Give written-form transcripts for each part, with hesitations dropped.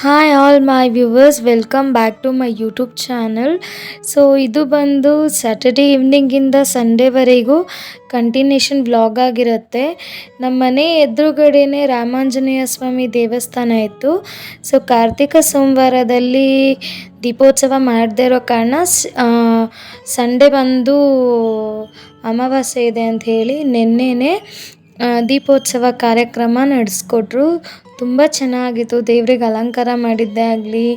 Hi all my viewers, welcome back to my YouTube channel. So ಇದು ಬಂದು Saturday ಈವ್ನಿಂಗಿಂದ ಸಂಡೇವರೆಗೂ ಕಂಟಿನ್ಯೂಷನ್ ವ್ಲಾಗ್ ಆಗಿರುತ್ತೆ. ನಮ್ಮ ಮನೆ ಎದುರುಗಡೆನೇ ರಾಮಾಂಜನೇಯ ಸ್ವಾಮಿ ದೇವಸ್ಥಾನ ಇತ್ತು. ಸೊ ಕಾರ್ತಿಕ ಸೋಮವಾರದಲ್ಲಿ ದೀಪೋತ್ಸವ ಮಾಡದೇ ಇರೋ ಕಾರಣ ಸಂಡೇ ಬಂದು ಅಮಾವಾಸ್ಯೆ ಇದೆ ಅಂತ ಹೇಳಿ ನಿನ್ನೆನೇ ದೀಪೋತ್ಸವ ಕಾರ್ಯಕ್ರಮ ನಡೆಸ್ಕೊಟ್ರು. ತುಂಬ ಚೆನ್ನಾಗಿತ್ತು. ದೇವ್ರಿಗೆ ಅಲಂಕಾರ ಮಾಡಿದ್ದೇ ಆಗಲಿ,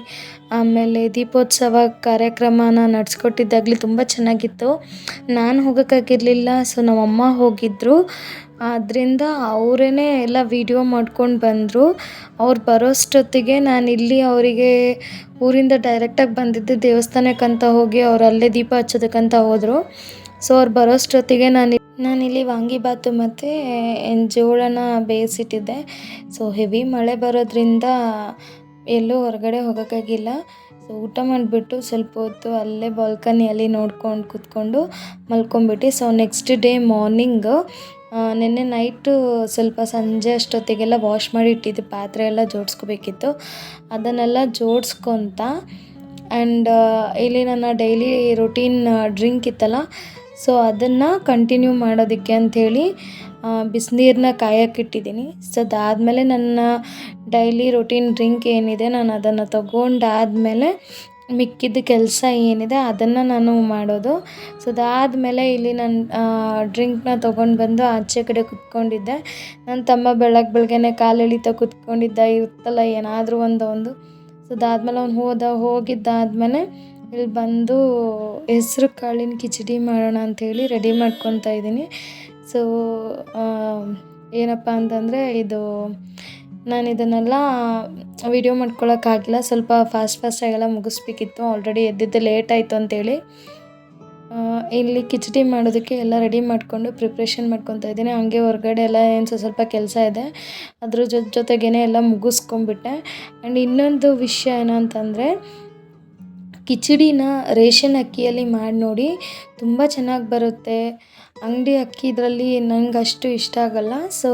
ಆಮೇಲೆ ದೀಪೋತ್ಸವ ಕಾರ್ಯಕ್ರಮನ ನಡೆಸ್ಕೊಟ್ಟಿದ್ದಾಗಲಿ ತುಂಬ ಚೆನ್ನಾಗಿತ್ತು. ನಾನು ಹೋಗೋಕ್ಕಾಗಿರಲಿಲ್ಲ, ಸೊ ನಮ್ಮಮ್ಮ ಹೋಗಿದ್ದರು. ಆದ್ದರಿಂದ ಅವರೇ ಎಲ್ಲ ವೀಡಿಯೋ ಮಾಡ್ಕೊಂಡು ಬಂದರು. ಅವ್ರು ಬರೋಷ್ಟೊತ್ತಿಗೆ ನಾನಿಲ್ಲಿ ಅವರಿಗೆ ಊರಿಂದ ಡೈರೆಕ್ಟಾಗಿ ಬಂದಿದ್ದು ದೇವಸ್ಥಾನಕ್ಕಂತ ಹೋಗಿ ಅವ್ರು ಅಲ್ಲೇ ದೀಪ ಹಚ್ಚೋದಕ್ಕಂತ ಹೋದರು. ಸೊ ಅವ್ರು ಬರೋಷ್ಟೊತ್ತಿಗೆ ನಾನಿಲ್ಲಿ ವಾಂಗಿಬಾತು ಮತ್ತು ಜೋಳನ ಬೇಯಿಸಿಟ್ಟಿದ್ದೆ. ಸೊ ಹೆವಿ ಮಳೆ ಬರೋದ್ರಿಂದ ಎಲ್ಲೂ ಹೊರಗಡೆ ಹೋಗೋಕ್ಕಾಗಿಲ್ಲ. ಸೊ ಊಟ ಮಾಡಿಬಿಟ್ಟು ಸ್ವಲ್ಪ ಹೊತ್ತು ಅಲ್ಲೇ ಬಾಲ್ಕನಿಯಲ್ಲಿ ನೋಡ್ಕೊಂಡು ಕೂತ್ಕೊಂಡು ಮಲ್ಕೊಂಬಿಟ್ಟು. ಸೊ ನೆಕ್ಸ್ಟ್ ಡೇ ಮಾರ್ನಿಂಗ್ ನಿನ್ನೆ ನೈಟು ಸ್ವಲ್ಪ ಸಂಜೆ ಅಷ್ಟೊತ್ತಿಗೆಲ್ಲ ವಾಶ್ ಮಾಡಿ ಇಟ್ಟಿದ್ದೆ, ಪಾತ್ರೆ ಎಲ್ಲ ಜೋಡಿಸ್ಕೋಬೇಕಿತ್ತು. ಅದನ್ನೆಲ್ಲ ಜೋಡಿಸ್ಕೊತ ಆ್ಯಂಡ್ ಇಲ್ಲಿ ನನ್ನ ಡೈಲಿ ರೊಟೀನ್ ಡ್ರಿಂಕ್ ಇತ್ತಲ್ಲ, ಸೊ ಅದನ್ನು ಕಂಟಿನ್ಯೂ ಮಾಡೋದಕ್ಕೆ ಅಂಥೇಳಿ ಬಿಸಿನೀರನ್ನ ಕಾಯಕ್ಕಿಟ್ಟಿದ್ದೀನಿ. ಸೊ ಅದಾದಮೇಲೆ ನನ್ನ ಡೈಲಿ ರೊಟೀನ್ ಡ್ರಿಂಕ್ ಏನಿದೆ ನಾನು ಅದನ್ನು ತಗೊಂಡಾದಮೇಲೆ ಮಿಕ್ಕಿದ ಕೆಲಸ ಏನಿದೆ ಅದನ್ನು ನಾನು ಮಾಡೋದು. ಸೊ ಅದಾದಮೇಲೆ ಇಲ್ಲಿ ನಾನು ಡ್ರಿಂಕ್ನ ತೊಗೊಂಡು ಬಂದು ಆಚೆ ಕಡೆ ಕುತ್ಕೊಂಡಿದ್ದೆ. ನನ್ನ ತಮ್ಮ ಬೆಳಗ್ಗೆನೆ ಕಾಲು ಎಳಿತಾ ಕುತ್ಕೊಂಡಿದ್ದ, ಇರುತ್ತಲ್ಲ ಏನಾದರೂ ಒಂದು. ಸೊ ಅದಾದಮೇಲೆ ಅವ್ನು ಹೋಗಿದ್ದಾದಮೇಲೆ ಇಲ್ಲಿ ಬಂದು ಹೆಸ್ರು ಕಾಳಿನ ಕಿಚಡಿ ಮಾಡೋಣ ಅಂಥೇಳಿ ರೆಡಿ ಮಾಡ್ಕೊತಾ ಇದ್ದೀನಿ. ಸೊ ಏನಪ್ಪ ಅಂತಂದರೆ ನಾನು ಇದನ್ನೆಲ್ಲ ವಿಡಿಯೋ ಮಾಡ್ಕೊಳಕ್ಕಾಗಿಲ್ಲ, ಸ್ವಲ್ಪ ಫಾಸ್ಟಾಗೆಲ್ಲ ಮುಗಿಸ್ಬೇಕಿತ್ತು. ಆಲ್ರೆಡಿ ಎದ್ದಿದ್ದು ಲೇಟ್ ಆಯಿತು ಅಂಥೇಳಿ ಇಲ್ಲಿ ಕಿಚಡಿ ಮಾಡೋದಕ್ಕೆ ಎಲ್ಲ ರೆಡಿ ಮಾಡಿಕೊಂಡು ಪ್ರಿಪ್ರೇಷನ್ ಮಾಡ್ಕೊತಾ ಇದ್ದೀನಿ. ಹಂಗೆ ಹೊರಗಡೆ ಎಲ್ಲ ಏನು ಸ್ವಲ್ಪ ಕೆಲಸ ಇದೆ, ಅದ್ರ ಜೊತೆಗೇ ಎಲ್ಲ ಮುಗಿಸ್ಕೊಂಬಿಟ್ಟೆ. ಆ್ಯಂಡ್ ಇನ್ನೊಂದು ವಿಷಯ ಏನಂತಂದರೆ, ಕಿಚಡಿನ ರೇಷನ್ ಅಕ್ಕಿಯಲ್ಲಿ ಮಾಡಿ ನೋಡಿ, ತುಂಬ ಚೆನ್ನಾಗಿ ಬರುತ್ತೆ. ಅಂಗಡಿ ಅಕ್ಕಿ ಇದರಲ್ಲಿ ನಂಗೆ ಅಷ್ಟು ಇಷ್ಟ ಆಗೋಲ್ಲ. ಸೊ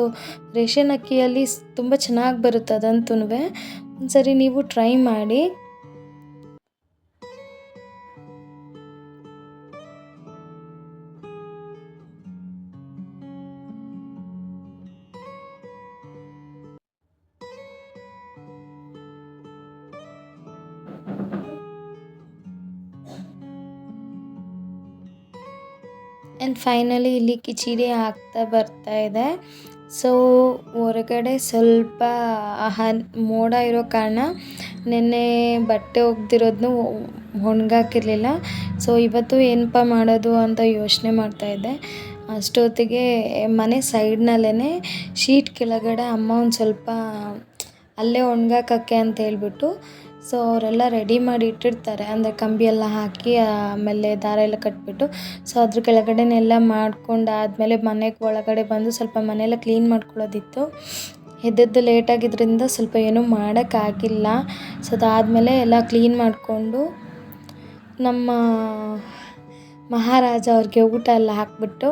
ರೇಷನ್ ಅಕ್ಕಿಯಲ್ಲಿ ತುಂಬ ಚೆನ್ನಾಗಿ ಬರುತ್ತೆ, ಅದಂತೂ ಒಂದ್ಸರಿ ನೀವು ಟ್ರೈ ಮಾಡಿ. ಆ್ಯಂಡ್ ಫೈನಲಿ ಇಲ್ಲಿ ಕಿಚಡಿ ಆಗ್ತಾ ಬರ್ತಾ ಇದೆ. ಸೊ ಹೊರಗಡೆ ಸ್ವಲ್ಪ ಮೋಡ ಇರೋ ಕಾರಣ ನೆನ್ನೆ ಬಟ್ಟೆ ಒಗ್ದಿರೋದನ್ನು ಒಣಗಾಕಿರಲಿಲ್ಲ. ಸೊ ಇವತ್ತು ಏನಪ್ಪ ಮಾಡೋದು ಅಂತ ಯೋಚನೆ ಮಾಡ್ತಾಯಿದ್ದೆ. ಅಷ್ಟೊತ್ತಿಗೆ ಮನೆ ಸೈಡ್ನಲ್ಲೇ ಶೀಟ್ ಕೆಳಗಡೆ ಅಮ್ಮ ಒಂದು ಸ್ವಲ್ಪ ಅಲ್ಲೇ ಒಣಗಾಕಕ್ಕೆ ಅಂತ ಹೇಳ್ಬಿಟ್ಟು ಸೊ ಅವರೆಲ್ಲ ರೆಡಿ ಮಾಡಿ ಇಟ್ಟಿರ್ತಾರೆ. ಅಂದರೆ ಕಂಬಿ ಎಲ್ಲ ಹಾಕಿ ಆಮೇಲೆ ದಾರ ಎಲ್ಲ ಕಟ್ಬಿಟ್ಟು, ಸೊ ಅದ್ರ ಕೆಳಗಡೆನೆಲ್ಲ ಮಾಡ್ಕೊಂಡಾದಮೇಲೆ ಮನೆಗೆ ಒಳಗಡೆ ಬಂದು ಸ್ವಲ್ಪ ಮನೆಯೆಲ್ಲ ಕ್ಲೀನ್ ಮಾಡ್ಕೊಳ್ಳೋದಿತ್ತು. ಎದ್ದದ್ದು ಲೇಟಾಗಿದ್ದರಿಂದ ಸ್ವಲ್ಪ ಏನೂ ಮಾಡೋಕ್ಕಾಗಿಲ್ಲ. ಸೊ ಅದಾದಮೇಲೆ ಎಲ್ಲ ಕ್ಲೀನ್ ಮಾಡಿಕೊಂಡು ನಮ್ಮ ಮಹಾರಾಜ ಅವ್ರಿಗೆ ಊಟ ಎಲ್ಲ ಹಾಕ್ಬಿಟ್ಟು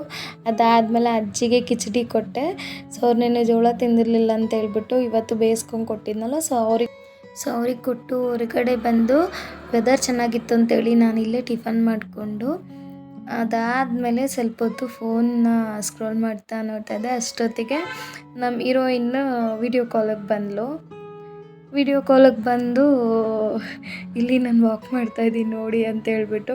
ಅದಾದಮೇಲೆ ಅಜ್ಜಿಗೆ ಕಿಚಡಿ ಕೊಟ್ಟೆ. ಸೊ ಅವ್ರು ನೆನ್ನೆ ಜೋಳ ತಿಂದಿರಲಿಲ್ಲ ಅಂತ ಹೇಳ್ಬಿಟ್ಟು ಇವತ್ತು ಬೇಯಿಸ್ಕೊಂಡು ಕೊಟ್ಟಿದ್ನಲ್ಲ, ಸೊ ಅವ್ರಿಗೆ ಕೊಟ್ಟು ಹೊರಗಡೆ ಬಂದು ವೆದರ್ ಚೆನ್ನಾಗಿತ್ತು ಅಂತೇಳಿ ನಾನು ಇಲ್ಲೇ ಟಿಫನ್ ಮಾಡಿಕೊಂಡು ಅದಾದಮೇಲೆ ಸ್ವಲ್ಪ ಹೊತ್ತು ಫೋನ್ನ ಸ್ಕ್ರೋಲ್ ಮಾಡ್ತಾ ನೋಡ್ತಾ ಇದ್ದೆ. ಅಷ್ಟೊತ್ತಿಗೆ ನಮ್ಮ ಹೀರೋಯಿನ್ನು ವಿಡಿಯೋ ಕಾಲಿಗೆ ಬಂದು ಇಲ್ಲಿ ನಾನು ವಾಕ್ ಮಾಡ್ತಾಯಿದ್ದೀನಿ ನೋಡಿ ಅಂತ ಹೇಳ್ಬಿಟ್ಟು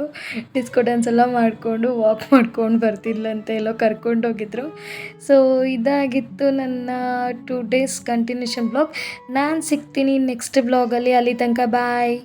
ಡಿಸ್ಕೋ ಡ್ಯಾನ್ಸ್ ಎಲ್ಲ ಮಾಡಿಕೊಂಡು ವಾಕ್ ಮಾಡ್ಕೊಂಡು ಬರ್ತಿದ್ಲಂತೆ, ಎಲ್ಲೋ ಕರ್ಕೊಂಡೋಗಿದ್ರು. ಸೊ ಇದಾಗಿತ್ತು ನನ್ನ 2 days ಕಂಟಿನ್ಯೂಷನ್ ಬ್ಲಾಗ್. ನಾನು ಸಿಗ್ತೀನಿ ನೆಕ್ಸ್ಟ್ ಬ್ಲಾಗಲ್ಲಿ. ಅಲ್ಲಿ ತನಕ ಬಾಯ್.